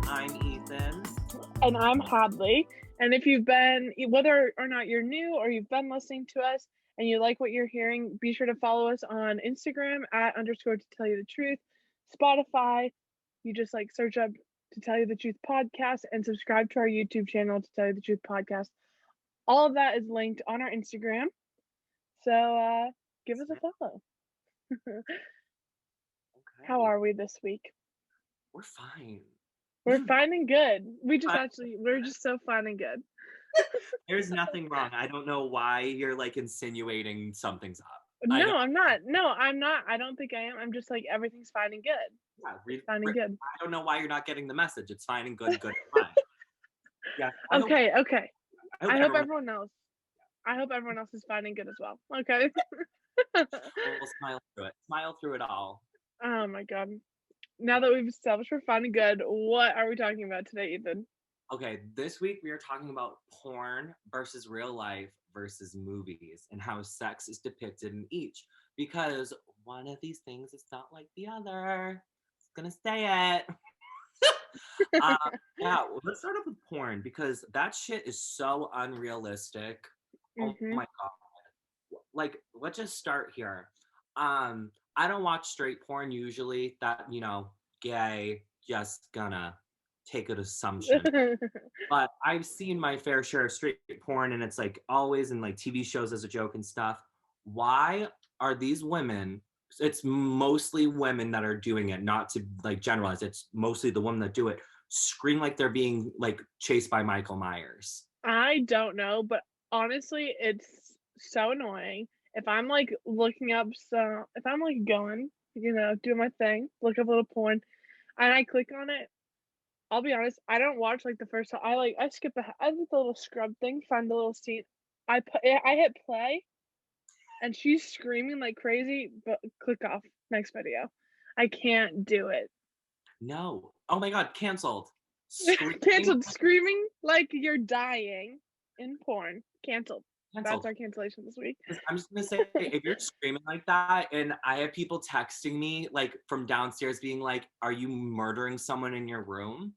I'm Ethan. And I'm Hadley. And if you've been, whether or not you're new or you've been listening to us and you like what you're hearing, be sure to follow us on Instagram @_ to tell you the truth. Spotify, you just search up To Tell You the Truth podcast and subscribe to our YouTube channel, To Tell You the Truth podcast. All of that is linked on our Instagram. So give us a follow. Okay. How are we this week? We're fine. We're fine and good. We're just so fine and good. There's nothing wrong. I don't know why you're insinuating something's up. No, I'm not. No, I'm not. I don't think I am. I'm just everything's fine and good. Yeah, fine and good. I don't know why you're not getting the message. It's fine and good, fine. Yeah. Okay. I hope everyone else. I hope everyone else is fine and good as well. Okay. We'll smile through it. Smile through it all. Oh my god. Now that we've established we're fine and good, what are we talking about today, Ethan? Okay, this week we are talking about porn versus real life versus movies and how sex is depicted in each. Because one of these things is not like the other. It's gonna say it. Well, let's start off with porn because that shit is so unrealistic. Oh my god. Let's just start here. I don't watch straight porn usually. That, gay, just gonna take an assumption. But I've seen my fair share of straight porn, and it's always in TV shows as a joke and stuff. Why are these women? It's mostly women that are doing it, not to generalize. It's mostly the women that do it. Scream like they're being chased by Michael Myers. I don't know, but honestly, it's so annoying. If I'm looking up, if I'm going, doing my thing, look up a little porn, and I click on it, I'll be honest, I don't watch the first time. I skip I did the little scrub thing, find the little scene. I hit play, and she's screaming like crazy, but click off, next video. I can't do it. No. Oh my god, canceled. Canceled. Screaming like you're dying in porn. Canceled. That's our cancellation this week. I'm just gonna say, if you're screaming like that, and I have people texting me from downstairs being like, "Are you murdering someone in your room?"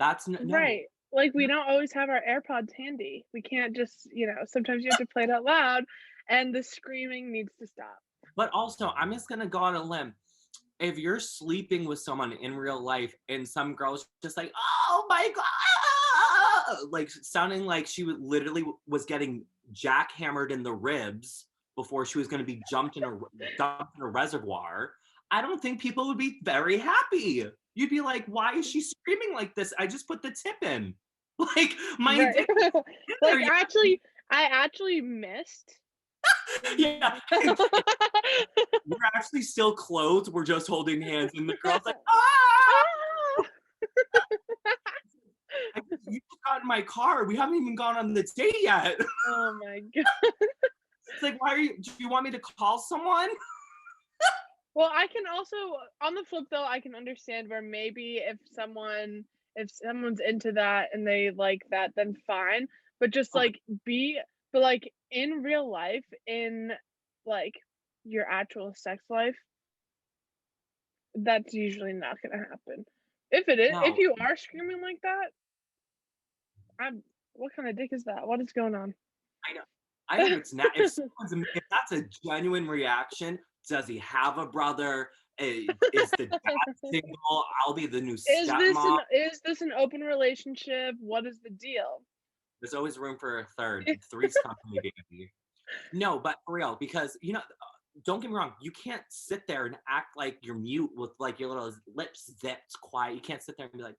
That's no. Right. We don't always have our AirPods handy. We can't just, sometimes you have to play it out loud, and the screaming needs to stop. But also, I'm just gonna go on a limb. If you're sleeping with someone in real life, and some girl's just "Oh my god," sounding like she literally was getting jackhammered in the ribs before she was going to be dumped in a reservoir, I don't think people would be very happy. You'd be like, why is she screaming like this? I just put the tip in. My dick. I actually missed. Yeah. We're actually still clothed. We're just holding hands, and the girl's ah! You just got in my car. We haven't even gone on the date yet. Oh my god. It's why do you want me to call someone? Well, I can also, on the flip though, I can understand where maybe if someone's into that and they like that, then fine. But just in real life, in your actual sex life, that's usually not gonna happen. If it is, if you are screaming like that, what kind of dick is that? What is going on? I know it's not. If that's a genuine reaction, does he have a brother? Is the dad single? I'll be the new stepmom. Is this an open relationship? What is the deal? There's always room for a third. Three's company, baby. No, but for real, because don't get me wrong, you can't sit there and act like you're mute with your little lips zipped quiet. You can't sit there and be like,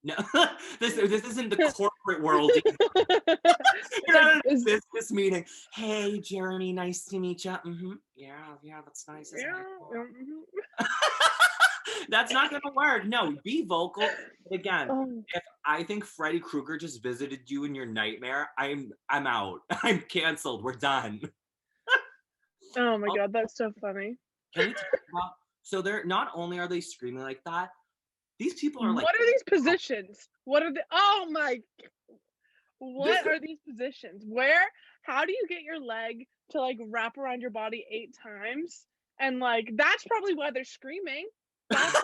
No, this isn't the corporate world. You're not in a business meeting. Hey, Jeremy, nice to meet you. Yeah, that's nice. That's not gonna work. No, be vocal. Again, if I think Freddy Krueger just visited you in your nightmare, I'm out. I'm canceled. We're done. Oh my god, that's so funny. Can we talk about? So they're not only are they screaming like that. These people are what are these positions? What are the? Oh my! What are these positions? How do you get your leg to wrap around your body 8 times? And that's probably why they're screaming. That's how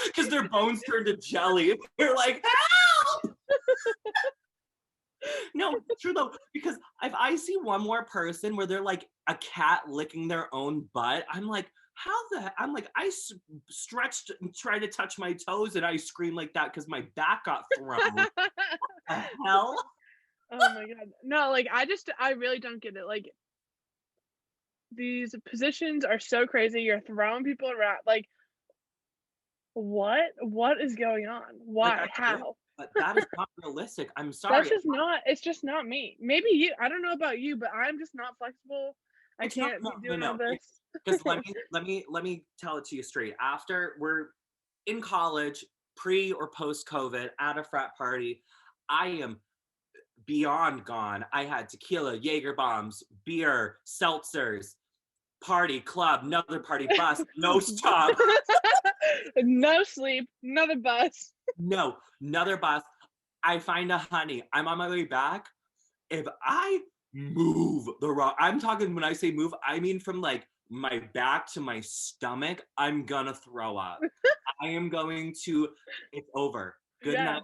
Because their bones turn to jelly. You're like, help! No, true though, because if I see one more person where they're like a cat licking their own butt, I'm like, I'm like, stretched and tried to touch my toes and I scream like that because my back got thrown. What the hell? Oh my god. No, like, I really don't get it, like, these positions are so crazy, you're throwing people around, like, what? What is going on? Like Why? I get it, How? but that is not realistic. I'm That's sorry. just not it's just not me. Maybe you I don't know about you, but I'm just not flexible. I It's not can't no be no doing all no. this. Because let me tell it to you straight. After we're in college, pre or post COVID, at a frat party, I am beyond gone. I had tequila, Jaeger bombs, beer, seltzers, party, club, another party, bus, no stop. No sleep, another bus. No, another bus. I find a honey. I'm on my way back. If I move the wrong, I'm talking when I say move, I mean from like my back to my stomach, I'm gonna throw up. I am going to, it's over. Good Yeah. night.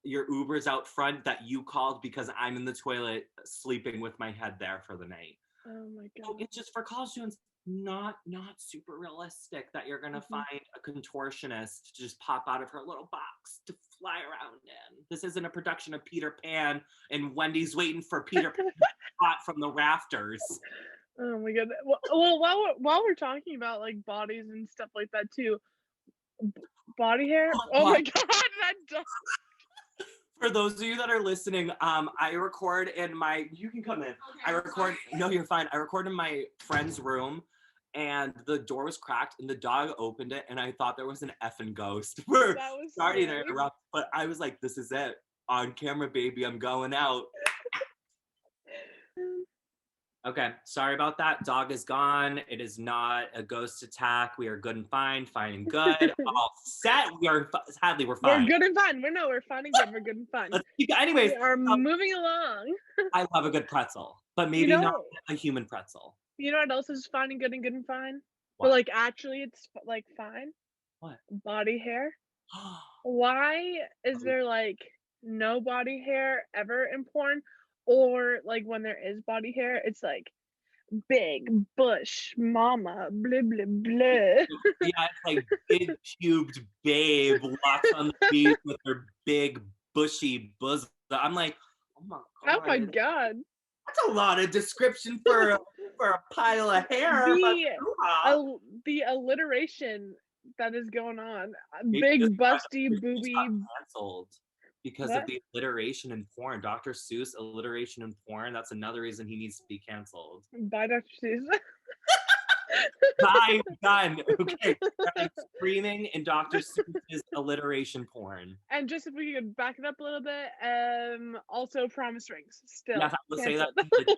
Your Uber's out front that you called because I'm in the toilet sleeping with my head there for the night. Oh my So god. it's just for college students, not super realistic that you're gonna Mhm. find a contortionist to just pop out of her little box to fly around in. This isn't a production of Peter Pan and Wendy's waiting for Peter Pan hot from the rafters. Oh my god. Well, while we're talking about, like, bodies and stuff like that too, body hair? Oh Oh my my God. god, that dog. For those of you that are listening, I record in my. You can come in. Okay, I I'm record. sorry. No, you're fine. I record in my friend's room, and the door was cracked, and the dog opened it, and I thought there was an effing ghost. That was Sorry to scary. interrupt, but I was like, "This is it, on camera, baby. I'm going out." Okay, sorry about that. Dog is gone. It is not a ghost attack. We are good and fine and good. All set. We are Hadley. We're We're fine. good and fine. We're fine and good. We're good and fine. Let's keep. Anyways, We are moving along. I love a good pretzel, but You maybe not know, a human pretzel. you know what else is fine and good and fine? But What? like actually it's like fine. What? Body hair. Why is there like no body hair ever in porn? Or like when there is body hair, it's like big bush mama blah blah blah. Yeah, it's like big pubed babe walks on the beach with her big bushy bosom. I'm like, oh my Oh my god, god. that's a lot of description for a pile of hair. But The alliteration that is going on. maybe Big this busty just got booby canceled because of what? the alliteration in porn. Dr. Seuss alliteration in porn. That's another reason he needs to be canceled. By Dr. Seuss. Bye, done. Okay, I'm screaming in Dr. Seuss's alliteration porn. And just if we could back it up a little bit, also promise rings still Yes, I will say that. canceled.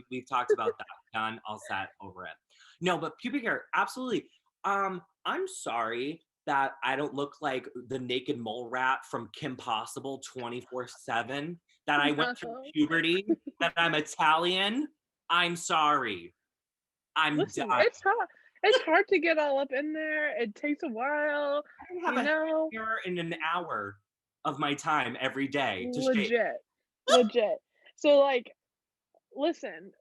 We've talked about that. Done. All set. Over it. No, but pubic hair, absolutely. I'm sorry that I don't look like the naked mole rat from Kim Possible 24/7. That I went through No. puberty. That I'm Italian. I'm sorry. I'm Listen, done. it's hard to get all up in there. It takes a while, I don't have you a know. hair in an hour of my time every day to shave. Legit. So like, listen,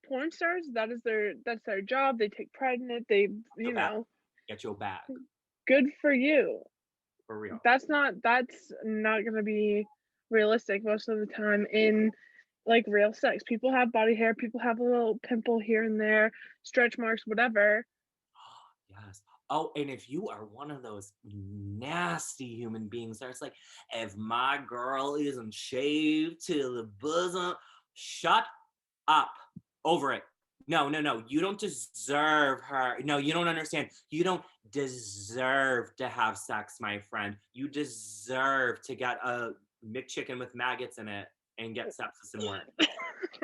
porn stars, that's their job. They take pride in it. They, Your you back. know, Get your back. good for you. For real. That's not gonna be realistic most of the time in like real sex. People have body hair, people have a little pimple here and there, stretch marks, whatever. Yes. Oh, and if you are one of those nasty human beings that's like, if my girl isn't shaved to the bosom, shut up. Over it. No, no, no. You don't deserve her. No, you don't understand. You don't deserve to have sex, my friend. You deserve to get a McChicken with maggots in it and get sepsis and worse.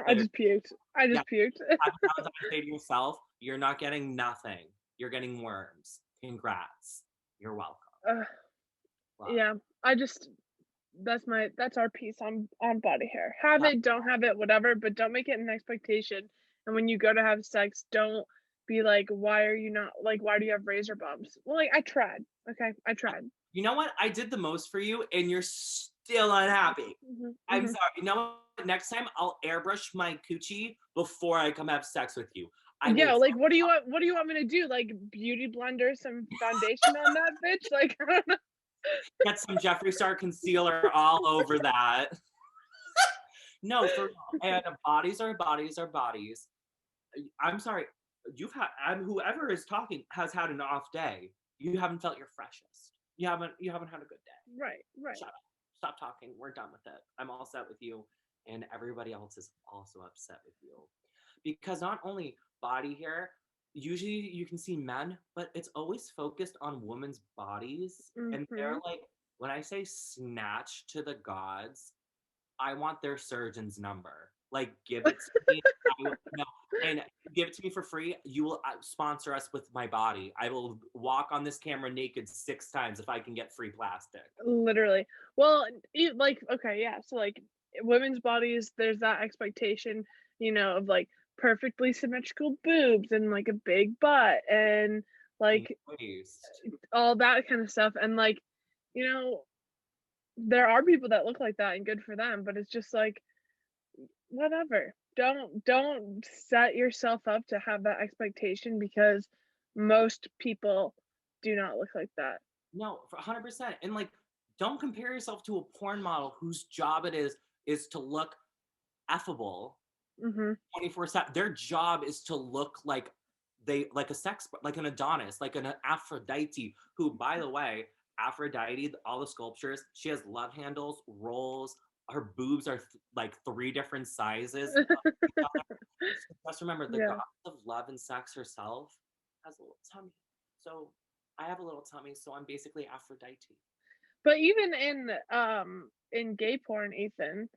I just puked. Yeah. Puked. Have a say to yourself, you're not getting nothing. You're getting worms. Congrats. You're welcome. Wow. Yeah, that's our piece on body hair. Have it, don't have it, whatever, but don't make it an expectation. And when you go to have sex, don't be like, "Why are you not like, why do you have razor bumps?" Well, like, I tried, okay? I tried. You know what? I did the most for you, and you're still unhappy. Mhm, I'm mhm. sorry. You know what? Next time I'll airbrush my coochie before I come have sex with you. I Yeah, will like, what do you want me to do? Like, beauty blender some foundation on that bitch? Like, I don't know. get some Jeffree Star concealer all over that. No, for real. And bodies are bodies are bodies. I'm sorry. Whoever is talking has had an off day. You haven't felt your freshest. You haven't had a good day. Right, right. Shut up. Stop talking. We're done with it. I'm all set with you, and everybody else is also upset with you. Because not only body hair, usually you can see men, but it's always focused on women's bodies. And they're Mhm. like, when I say snatch to the gods, I want their surgeon's number. Like, give it to me. No, and give it to me for free. You will sponsor us with my body. I will walk on this camera naked 6 times if I can get free plastic. Literally. Well, like, okay, yeah. So, like, women's bodies, there's that expectation, of like perfectly symmetrical boobs and like a big butt and Being like waste. all that kind of stuff. And like, you know, there are people that look like that and good for them, but it's just like, whatever. Don't set yourself up to have that expectation because most people do not look like that. No, for 100%. And like, don't compare yourself to a porn model whose job it is to look affable Mhm. 24/7. Their job is to look like like a like an Adonis, like an Aphrodite, who, by the way, Aphrodite, all the sculptures, she has love handles, rolls, her boobs are like 3 different sizes. Just remember, the Yeah. goddess of love and sex herself has a little tummy. So I have a little tummy, so I'm basically Aphrodite. But even in gay porn, Ethan,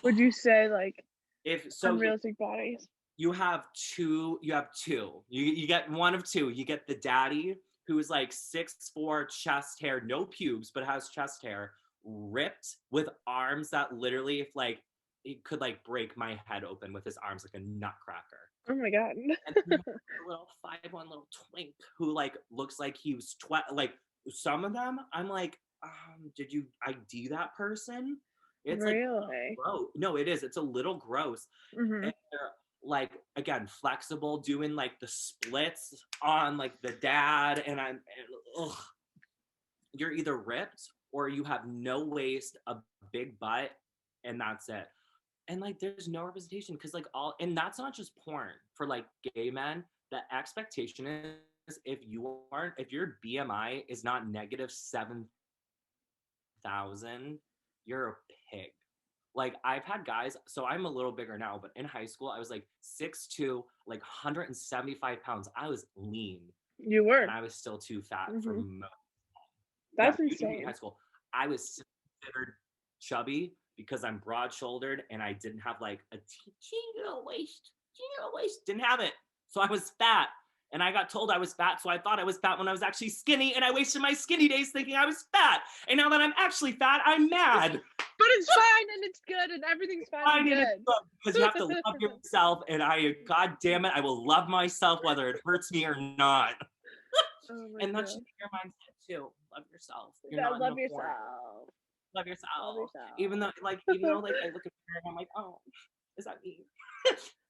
would you say, like, If so, unrealistic bodies? you have two. You get one of two. You get the daddy who is like 6'4", chest hair, no pubes, but has chest hair, ripped with arms that literally, if like he could like break my head open with his arms like a nutcracker. Oh my god. And then you have a little 5'1" little twink who like looks like he was like some of them. I'm like, did you ID that person? It's like Really? gross. No, it is. It's a little gross. And Mhm. they're like, again, flexible, doing like the splits on like the dad, and ugh. You're either ripped or you have no waist, a big butt, and that's it. And like, there's no representation because like and that's not just porn for like gay men. The expectation is if your BMI is not negative 7,000, you're a pig. Like, I've had guys, so I'm a little bigger now, but in high school I was like 6'2", like 175 pounds. I was lean, You and were. I was still too fat for Mhm. most. Yeah, That's you knew me in high insane. school. I was considered chubby because I'm broad-shouldered and I didn't have like a teeny little waist. Teeny little waist. Didn't have it. So I was fat. And I got told I was fat, so I thought I was fat when I was actually skinny, and I wasted my skinny days thinking I was fat. And now that I'm actually fat, I'm mad. But it's fine and it's good and everything's fine I and need it good. because you have to love yourself, and god damn it, I will love myself whether it hurts me or not. Oh my And that should god. be your mindset too. Love yourself. You You're gotta not in a love porn. yourself. Love Love yourself. Even yourself. though, like, I look at her and I'm like, oh, is that me?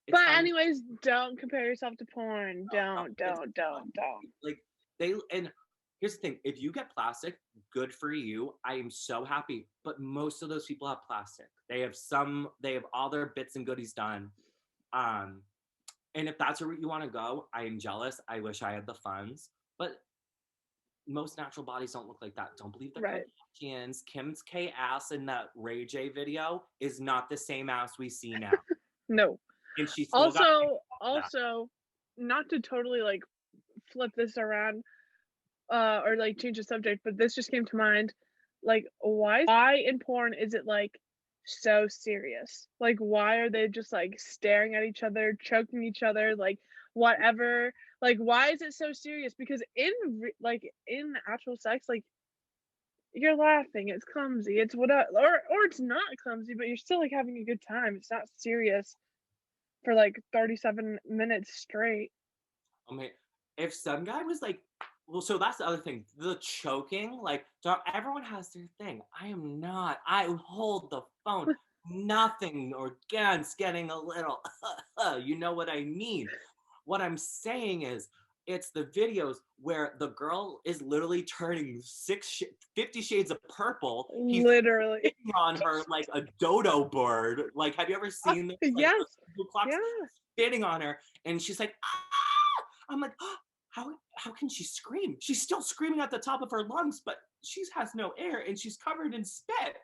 It's But fine. anyways, don't compare yourself to porn. No, Don't, it's don't, don't, don't. like and here's the thing: if you get plastic, good for you. I am so happy. But most of those people have plastic. They have all their bits and goodies done. Um, and if that's where you want to go, I am jealous. I wish I had the funds, but most natural bodies don't look like that. Don't believe the Right. Kardashians. Kim's K ass in that Ray J video is not the same ass we see now. No. And she still got that. Also, not to totally like flip this around, or like change the subject, but this just came to mind. Like, why in porn is it like so serious? Like, why are they just like staring at each other, choking each other, like whatever? Like, why is it so serious? Because like in actual sex, like you're laughing, it's clumsy, it's whatever, or it's not clumsy, but you're still like having a good time. It's not serious for like 37 minutes straight. Oh If some guy was like, well, so that's the other thing. The choking, like, everyone has their thing. I am not. I hold the phone. Nothing against getting a little, you know what I mean. What I'm saying is, it's the videos where the girl is literally turning 50 shades of purple. He's Literally. spitting on her like a dodo bird. Like, have you ever seen this? Like, Yes. the clock's Yeah. spitting on her, and she's like, ah! I'm like, oh, how can she scream? She's still screaming at the top of her lungs, but she has no air, and she's covered in spit.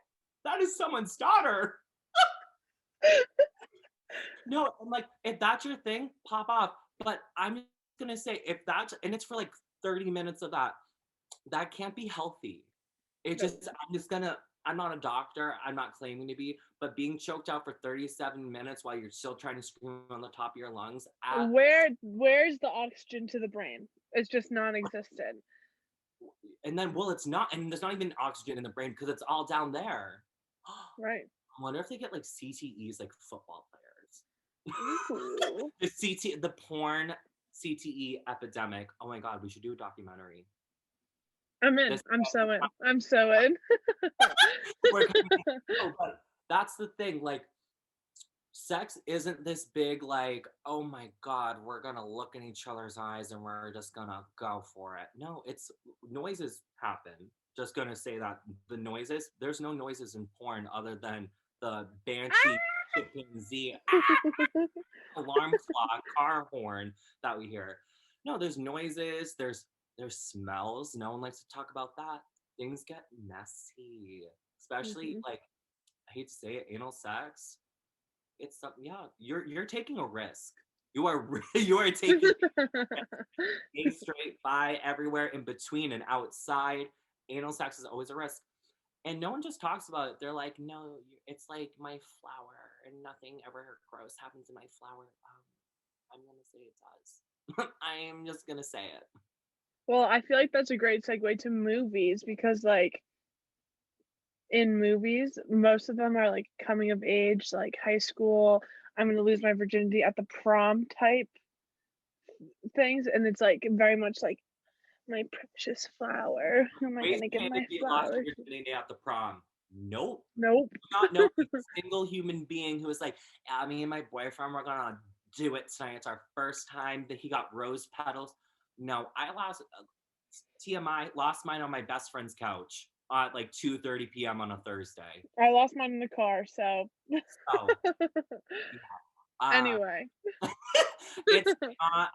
That is someone's daughter. No, I'm like, if that's your thing, pop off. But I'm just gonna say, if that's, and it's for like 30 minutes of that, that can't be healthy. I'm not a doctor, I'm not claiming to be, but being choked out for 37 minutes while you're still trying to scream on the top of your lungs, Where's the oxygen to the brain? It's just non-existent. and then, well, it's not, and there's not even oxygen in the brain because it's all down there. Right. I wonder if they get like CTEs like football players. Ooh. The porn CTE epidemic. Oh my God, we should do a documentary. I'm in. I'm so in. I'm so in. But that's the thing. Like, sex isn't this big, like, oh my God, we're gonna look in each other's eyes and we're just gonna go for it. No, it's noises happen. Just gonna say that there's no noises in porn other than the banshee chimpanzee alarm clock, car horn that we hear. No, there's noises, there's smells. No one likes to talk about that. Things get messy, especially like, I hate to say it, anal sex. It's something. Yeah, you're taking a risk. You are you are taking a straight bi everywhere in between and outside. Anal sex is always a risk, and no one just talks about it. They're like, no, it's like my flower, and nothing ever gross happens in my flower. I'm gonna say it does. I'm just gonna say it. Well, I feel like that's a great segue to movies because, like, in movies, most of them are like coming of age, like high school. I'm gonna lose my virginity at the prom type things, and it's like very much like my precious flower. Am I Raise gonna your get hand my if you lost flower? your virginity at the prom. Nope. Nope. Do not know a single human being who was like, yeah, me and my boyfriend, we're gonna do it tonight. It's our first time that he got rose petals. No, I lost TMI, lost mine on my best friend's couch at like 2:30 p.m. on a Thursday. I lost mine in the car, so So anyway. it's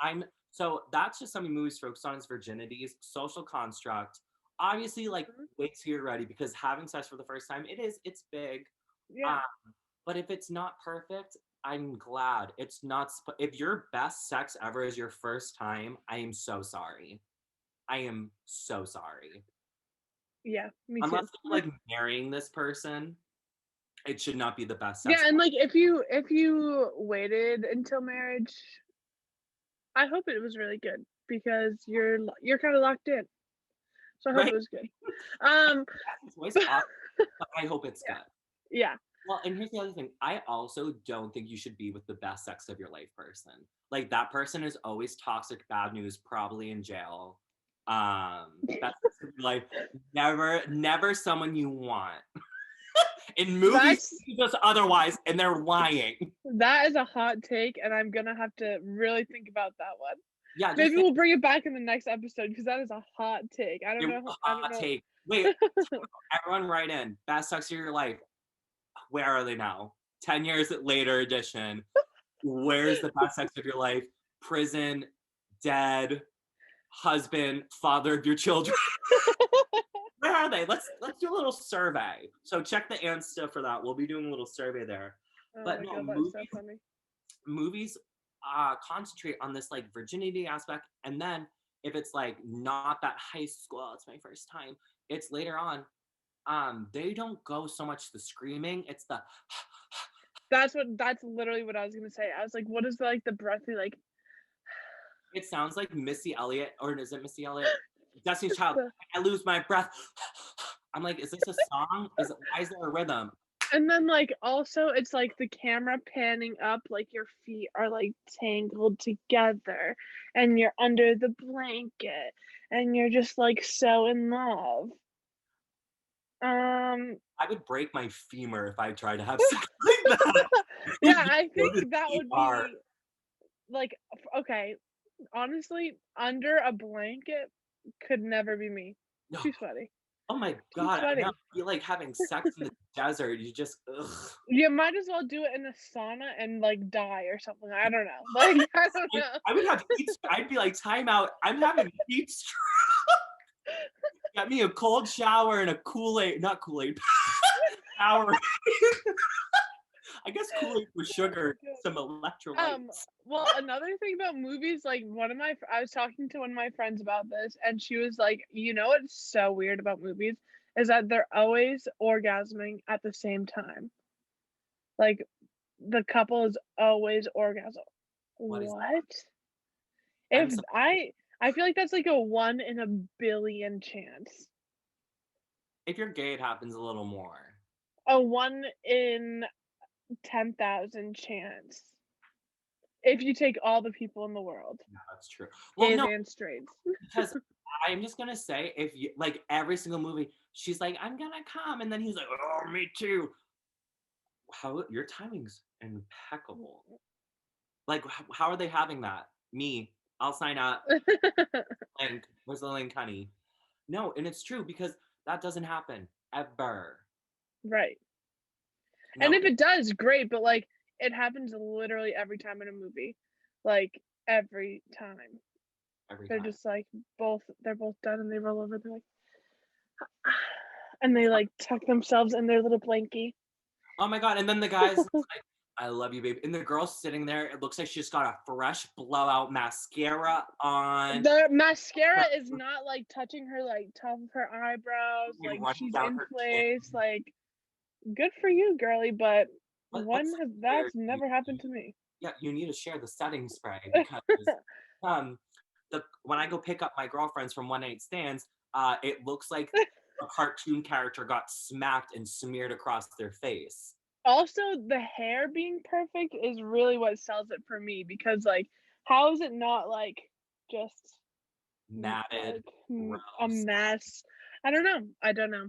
I'm so that's just something movies focus on is virginities, social construct. Obviously, like, wait till you're ready because having sex for the first time, it's big. Yeah. But if it's not perfect, I'm glad it's not. If your best sex ever is your first time, I am so sorry. I am so sorry. Yeah, me too. Unless you're like marrying this person, it should not be the best sex. Yeah, and like if you waited until marriage, I hope it was really good because you're kind of locked in. So I hope Right? it was good. It's awesome, but I hope it's good. Yeah. Well, and here's the other thing. I also don't think you should be with the best sex of your life person. Like, that person is always toxic, bad news, probably in jail. Best sex of your life, never someone you want. In movies, just otherwise, and they're lying. That is a hot take, and I'm gonna have to really think about that one. Yeah, maybe we'll bring it back in the next episode because that is a hot take. I don't know. Hot take. Wait, everyone, write in best sex of your life. Where are they now? 10 years later edition. Where's the best sex of your life? Prison, dead, husband, father of your children. Where are they? Let's do a little survey. So check the Insta for that. We'll be doing a little survey there. But no, movies concentrate on this like virginity aspect, and then if it's like not that high school, it's my first time, it's later on. They don't go so much the screaming, it's the that's literally what I was gonna say. I was like, what is the breathy like? It sounds like Missy Elliott, or is it Missy Elliott? Destiny's Child. I lose my breath. I'm like, is this a song? Why is there a rhythm? And then, like, also, it's, like, the camera panning up, like, your feet are, like, tangled together, and you're under the blanket, and you're just, like, so in love. Um, I would break my femur if I tried to have sex like that. yeah, Just I go think to that would CR. be, like, okay, honestly, under a blanket could never be me. No. Too sweaty, Oh my too god, I know. sweaty. You like having sex in the desert. You just ugh. You might as well do it in a sauna and, like, die or something, I don't know, like, I don't know. I would have heat. I'd be like, time out. I'm having heat stroke. Get me a cold shower and a Kool-Aid, not Kool-Aid, shower. I guess Kool-Aid with sugar, some Um, electrolytes. well, another thing about movies, like, I was talking to one of my friends about this, and she was like, "You know what's so weird about movies is that they're always orgasming at the same time. Like, the couple is always orgasm." What is that? What? I'm If so I feel like that's like a 1 in a billion chance. if you're gay, it happens a little more. A 1 in 10,000 chance. If you take all the people in the world, Yeah, that's true. Well, gays no, and straights. because I'm just gonna say, if you like every single movie, she's like, "I'm gonna come," and then he's like, "Oh, me too." How your timing's impeccable. Like, how are they having that? Me, I'll sign up. Link, where's the link, honey? No, and it's true because that doesn't happen ever. Right. And No, if it does, great, but, like, it happens literally every time in a movie. Like, every time. every They're time. just, like, they're both done and they roll over, they're like and they, like, tuck themselves in their little blankie. Oh my god! And then the guy's like, "I love you, baby," and the girl's sitting there. It looks like she just got a fresh blowout mascara on, The mascara is not, like, touching her, like, top of her eyebrows, like like, running she's down in her chin. place, like, good for you, girlie, but What skincare that's do you never happened use? to me. Yeah, you need to share the setting spray because um when I go pick up my girlfriends from one night stands, it looks like a cartoon character got smacked and smeared across their face. Also, the hair being perfect is really what sells it for me because, like, how is it not, like, just, Matted, a gross. mess? I don't know. I don't know.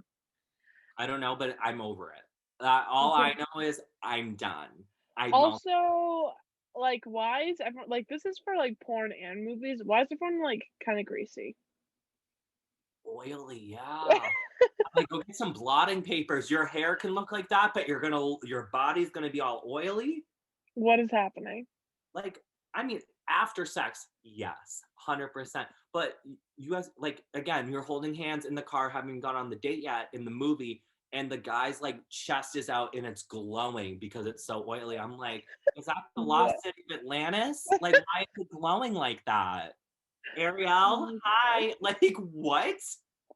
I don't know, but I'm over it. All I know is I'm done. I'm all Also, like, why is everyone like, this is for, like, porn and movies. Why is everyone, like, kinda greasy? oily, yeah. Like, go get some blotting papers. Your hair can look like that, but your body's gonna be all oily. What is happening? Like, I mean, after sex, yes, 100%. But you guys, like, again, you're holding hands in the car, haven't gone on the date yet in the movie, and the guy's like chest is out and it's glowing because it's so oily. I'm like, is that the What? lost city of Atlantis? Like, why is it glowing like that? Oh Ariel, my god. hi. Like, what?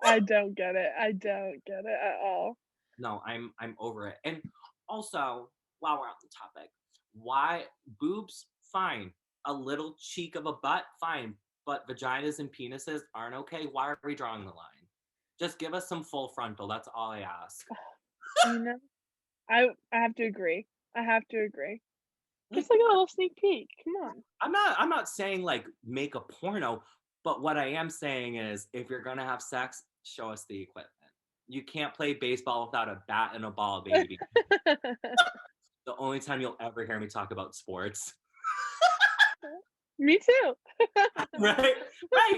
I don't get it. I don't get it at all. No, I'm over it. And also, while we're on the topic, why boobs? Fine. A little cheek of a butt? Fine. But vaginas and penises aren't okay. Why are we drawing the line? Just give us some full frontal. That's all I ask. You know? I have to agree. I have to agree. Like, Just like a little sneak peek. Come on. I'm not saying like make a porno, but what I am saying is if you're gonna have sex, show us the equipment. You can't play baseball without a bat and a ball, baby. The only time you'll ever hear me talk about sports. Me too. Right?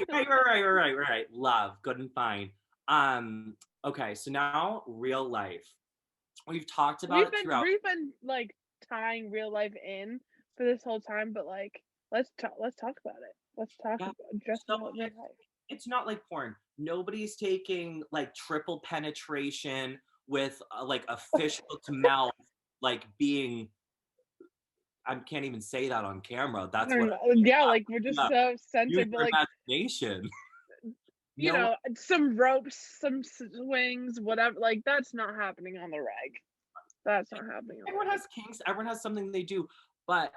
Right. Love, good and fine. Okay, so now real life. We've talked about it throughout. We've been like tying real life in for this whole time, but like let's talk about it. Let's talk Yeah. about just So about real life. it's not like porn. Nobody's taking like triple penetration with like a fish hook to mouth, like being. I can't even say that on camera. I That's don't what. know. Yeah, like we're just Yeah, so use censored, but your like imagination. you No, know, some ropes, some swings, whatever. Like that's not happening on the reg. That's not happening on the everyone reg. has kinks. Everyone has something they do, but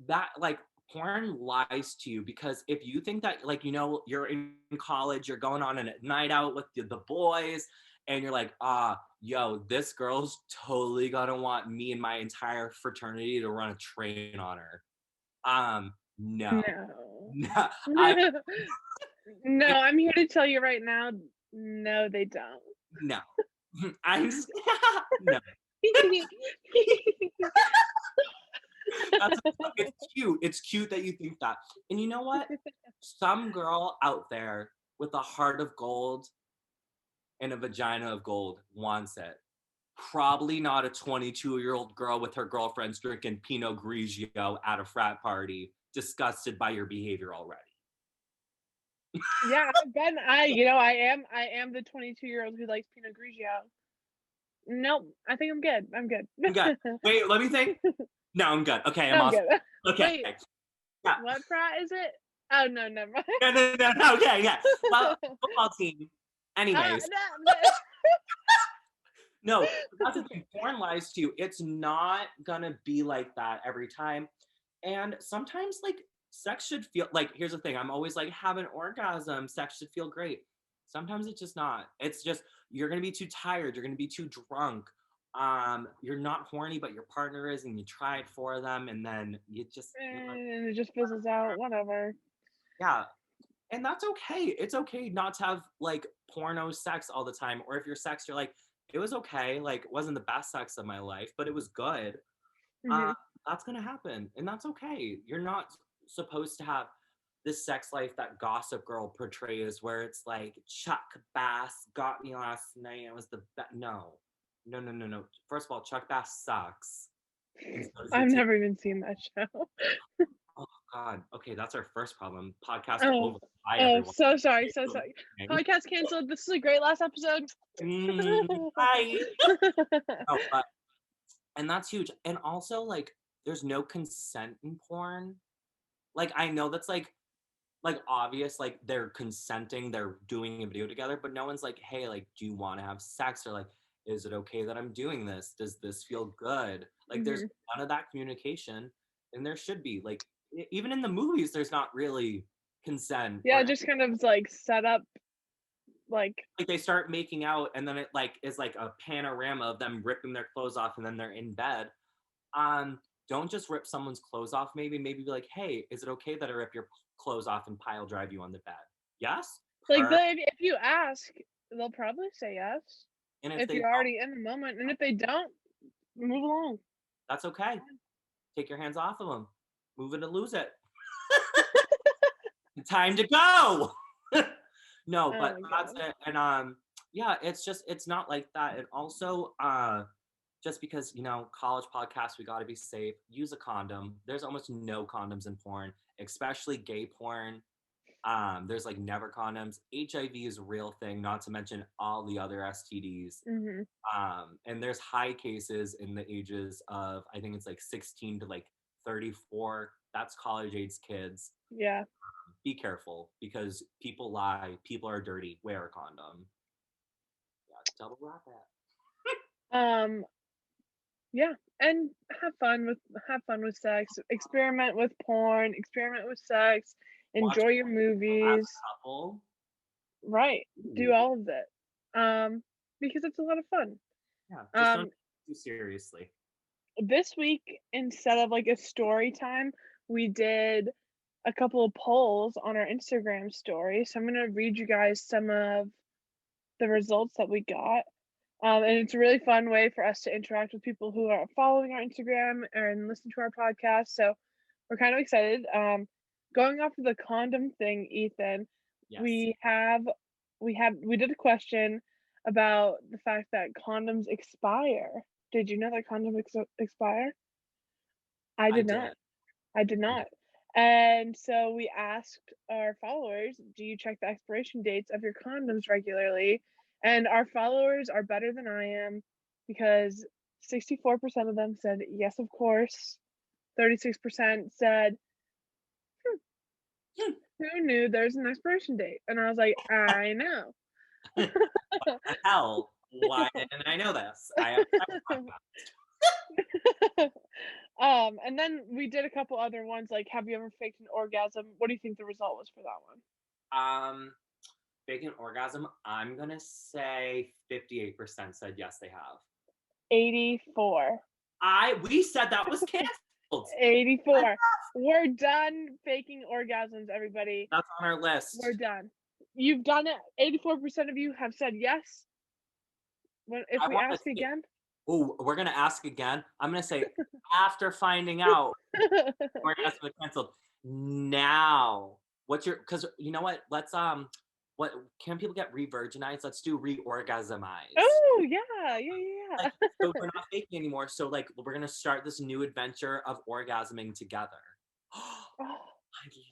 that like porn lies to you because if you think that like you're in college, you're going on a night out with the boys, and you're like, yo, this girl's totally gonna want me and my entire fraternity to run a train on her. No. No. No, I No, I'm here to tell you right now, no, they don't. no. I'm no. It's cute. It's cute that you think that. And you know what? Some girl out there with a heart of gold and a vagina of gold wants it. Probably not a 22-year-old girl with her girlfriends drinking Pinot Grigio at a frat party, disgusted by your behavior already. Yeah, I am the 22-year-old who likes Pinot Grigio. Nope, I think I'm good. I'm good. I'm good. Wait, let me think. No, I'm good. Okay, I'm I'm awesome. good. Okay. Wait, Yeah. what frat is it? Oh no, never mind. No. Okay, yeah. Well, football team. Anyways. No, that's the thing. Porn lies to you. It's not gonna be like that every time. And sometimes, like, sex should feel like, here's the thing. I'm always like, have an orgasm. Sex should feel great. Sometimes it's just not. It's just, you're gonna be too tired. You're gonna be too drunk. You're not horny, but your partner is, and you try it for them, and then And it just fizzles out. Whatever. yeah. And that's okay. It's okay not to have like porno sex all the time. Or if your sex, you're like, it was okay. Like, it wasn't the best sex of my life, but it was good. Mhm. That's gonna happen, and that's okay. You're not supposed to have this sex life that Gossip Girl portrays, where it's like Chuck Bass got me last night. It was the best. No. First of all, Chuck Bass sucks. And so does the I've team. never even seen that show. Oh God. Okay, that's our first problem. Podcast Oh, over. Bye, oh, everyone. so sorry. Podcast canceled. This is a great last episode. Bye. Oh, but and that's huge. And also, like, there's no consent in porn. Like, I know that's like obvious, like they're consenting, they're doing a video together, but no one's like, hey, like, do you want to have sex? Or like, is it okay that I'm doing this? Does this feel good? Like, there's none of that communication, and there should be. Like, even in the movies, there's not really consent. Yeah, Or just kind of like set up like they start making out, and then it like is like a panorama of them ripping their clothes off, and then they're in bed. Don't just rip someone's clothes off. Maybe be like, hey, is it okay that I rip your clothes off and pile drive you on the bed? Yes. like if you ask, they'll probably say yes. And if If they you're don't, already in the moment, and if they don't, move along. that's okay. Take your hands off of them. Move it or lose it. Time to go. No, but that's it. And yeah, it's not like that. And also, just because, college podcasts, we got to be safe. Use a condom. There's almost no condoms in porn, especially gay porn. There's like never condoms. HIV is a real thing, not to mention all the other STDs. And there's high cases in the ages of, I think it's like 16 to like 34. That's college age kids. Yeah. Be careful, because people lie. People are dirty. Wear a condom. Yeah, double wrap that. Yeah, and have fun with sex. Experiment with porn. Experiment with sex. Enjoy your movies. Couple. Right. Do all of it. Because it's a lot of fun. Yeah. Just don't take it too seriously. This week, instead of like a story time, we did a couple of polls on our Instagram story. So I'm gonna read you guys some of the results that we got. And it's a really fun way for us to interact with people who are following our Instagram and listen to our podcast. So we're kind of excited. Going off of the condom thing, Ethan, Yes. we did a question about the fact that condoms expire. Did you know that condoms expire? I did not. I did not. And so we asked our followers, do you check the expiration dates of your condoms regularly? And our followers are better than I am, because 64% of them said yes, of course. 36% said, who knew there's an expiration date? And I was like, I know. What the hell? Why didn't I know this? And then we did a couple other ones, like, have you ever faked an orgasm? What do you think the result was for that one? Faking an orgasm, I'm gonna say 58% said yes, they have. 84. We said that was canceled. 84. We're done faking orgasms, everybody. That's on our list. We're done. You've done it. 84% of you have said yes. If we ask again? Oh, we're gonna ask again. I'm gonna say after finding out orgasm was canceled. Now, what's your? Because you know what? Let's what can people get re-virginized? Let's do re-orgasmize. Oh yeah. Like, so we're not faking anymore. So like we're gonna start this new adventure of orgasming together. Oh, I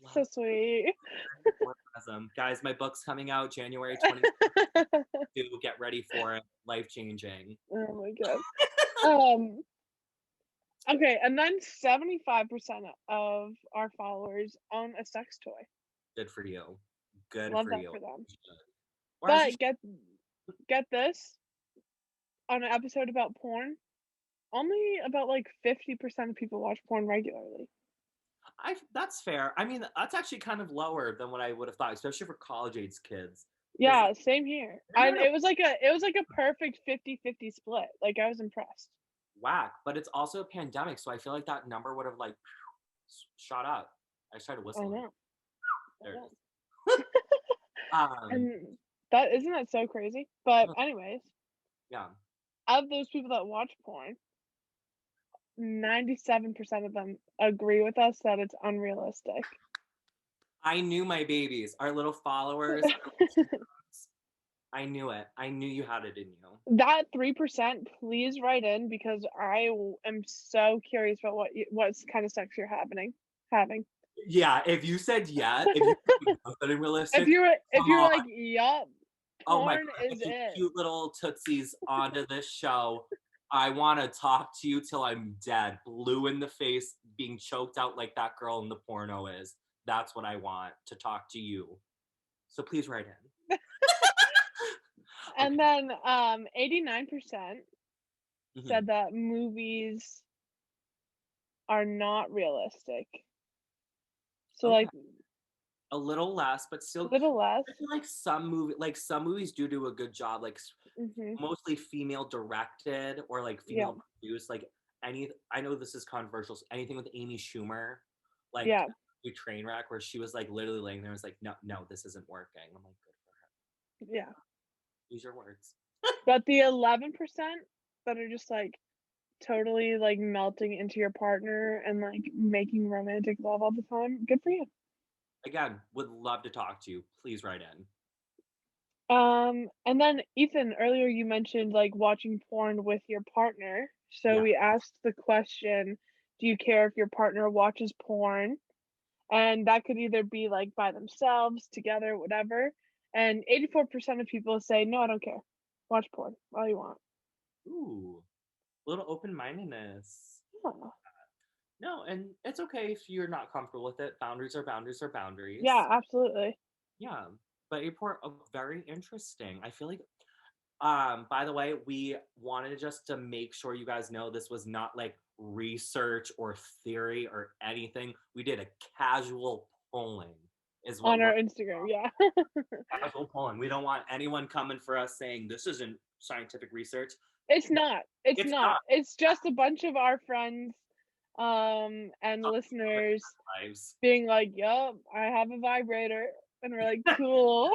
love so sweet. orgasm. Guys, my book's coming out January 20th. Get ready for it. Life changing. Oh my god. Okay, and then 75% of our followers own a sex toy. Good for you. Good Love for that you. for them. Or as you But get this, on an episode about porn, only about like 50% of people watch porn regularly. that's fair. I mean, that's actually kind of lower than what I would have thought, especially for college age kids. Yeah, same here. And it was like a perfect 50-50 split. Like I was impressed. Whack, but it's also a pandemic, so I feel like that number would have like shot up. I started whistling. I know. There it is. And that isn't that so crazy? But anyways, yeah. Of those people that watch porn, 97% of them agree with us that it's unrealistic. I knew my babies, our little followers. I knew it. I knew you had it in you. That 3%, please write in because I am so curious about what kind of sex you're having. Yeah, if you said yeah, if you said unrealistic, if you're like, yup, oh my porn God, is it. cute little tootsies onto this show. I want to talk to you till I'm dead, blue in the face, being choked out like that girl in the porno is. That's what I want, to talk to you. So please write in. And then 89% said that movies are not realistic. So like a little less, but still a little less. I feel like some movies do a good job, like mostly female directed or like female produced. Like I know this is controversial. Anything with Amy Schumer, like the Trainwreck, where she was like literally laying there and was like, no, this isn't working. I'm like, good for her. Yeah. Use your words. But the 11% that are just like totally like melting into your partner and like making romantic love all the time, good for you. Again, would love to talk to you. Please write in. And then Ethan, earlier you mentioned like watching porn with your partner. So we asked the question, do you care if your partner watches porn? And that could either be like by themselves, together, whatever. And 84% of people say, no, I don't care. Watch porn all you want. Ooh, little open-mindedness. Yeah. No, and it's okay if you're not comfortable with it. Boundaries are boundaries are boundaries. Yeah, absolutely. Yeah, but report very interesting. I feel like, by the way, we wanted just to make sure you guys know this was not like research or theory or anything. We did a casual polling. Is what on our Instagram, yeah. Casual polling. We don't want anyone coming for us saying this isn't scientific research. It's not. It's not. It's just a bunch of our friends and listeners being like, yup, I have a vibrator. And we're like, cool.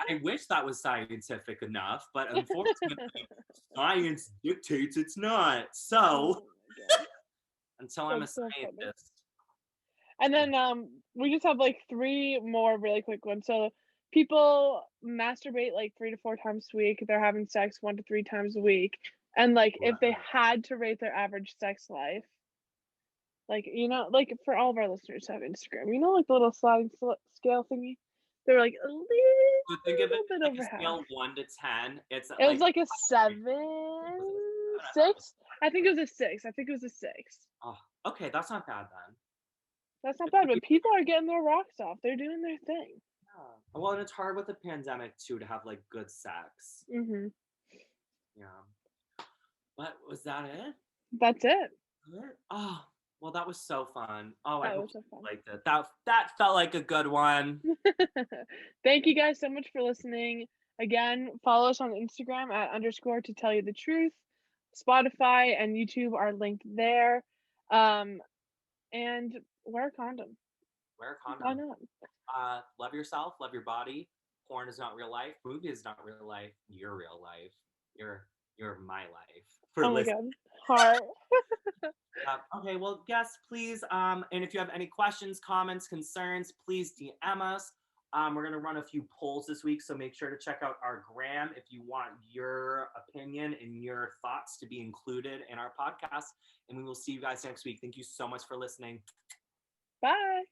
I wish that was scientific enough, but unfortunately, science dictates it's not. So, until I'm a scientist. And then we just have like 3 more really quick ones. So people masturbate like 3 to 4 times a week. They're having sex 1 to 3 times a week. And like if they had to rate their average sex life, like, you know, like for all of our listeners who have Instagram, you know, like the little sliding scale thingy? They're like a little think of it bit like over a scale 1 to 10. It was like a 7, 6. I think it was a 6. Oh, okay, that's not bad then. That's not bad, but people are getting their rocks off. They're doing their thing. Yeah. Well, and it's hard with the pandemic too to have like good sex. Yeah. But was that it? That's it. Oh, Well, that was so fun. Oh, I That hope was so you fun. liked it. That felt like a good one. Thank you guys so much for listening. Again, follow us on Instagram at _ to tell you the truth. Spotify and YouTube are linked there. And wear a condom. Wear a Why condom. not? Love yourself, love your body. Porn is not real life. Movie is not real life. You're real life. You're my life. For Oh my listening. god. Heart. Okay, well, yes, please. And if you have any questions, comments, concerns, please DM us. We're gonna run a few polls this week, so make sure to check out our gram if you want your opinion and your thoughts to be included in our podcast. And we will see you guys next week. Thank you so much for listening. Bye.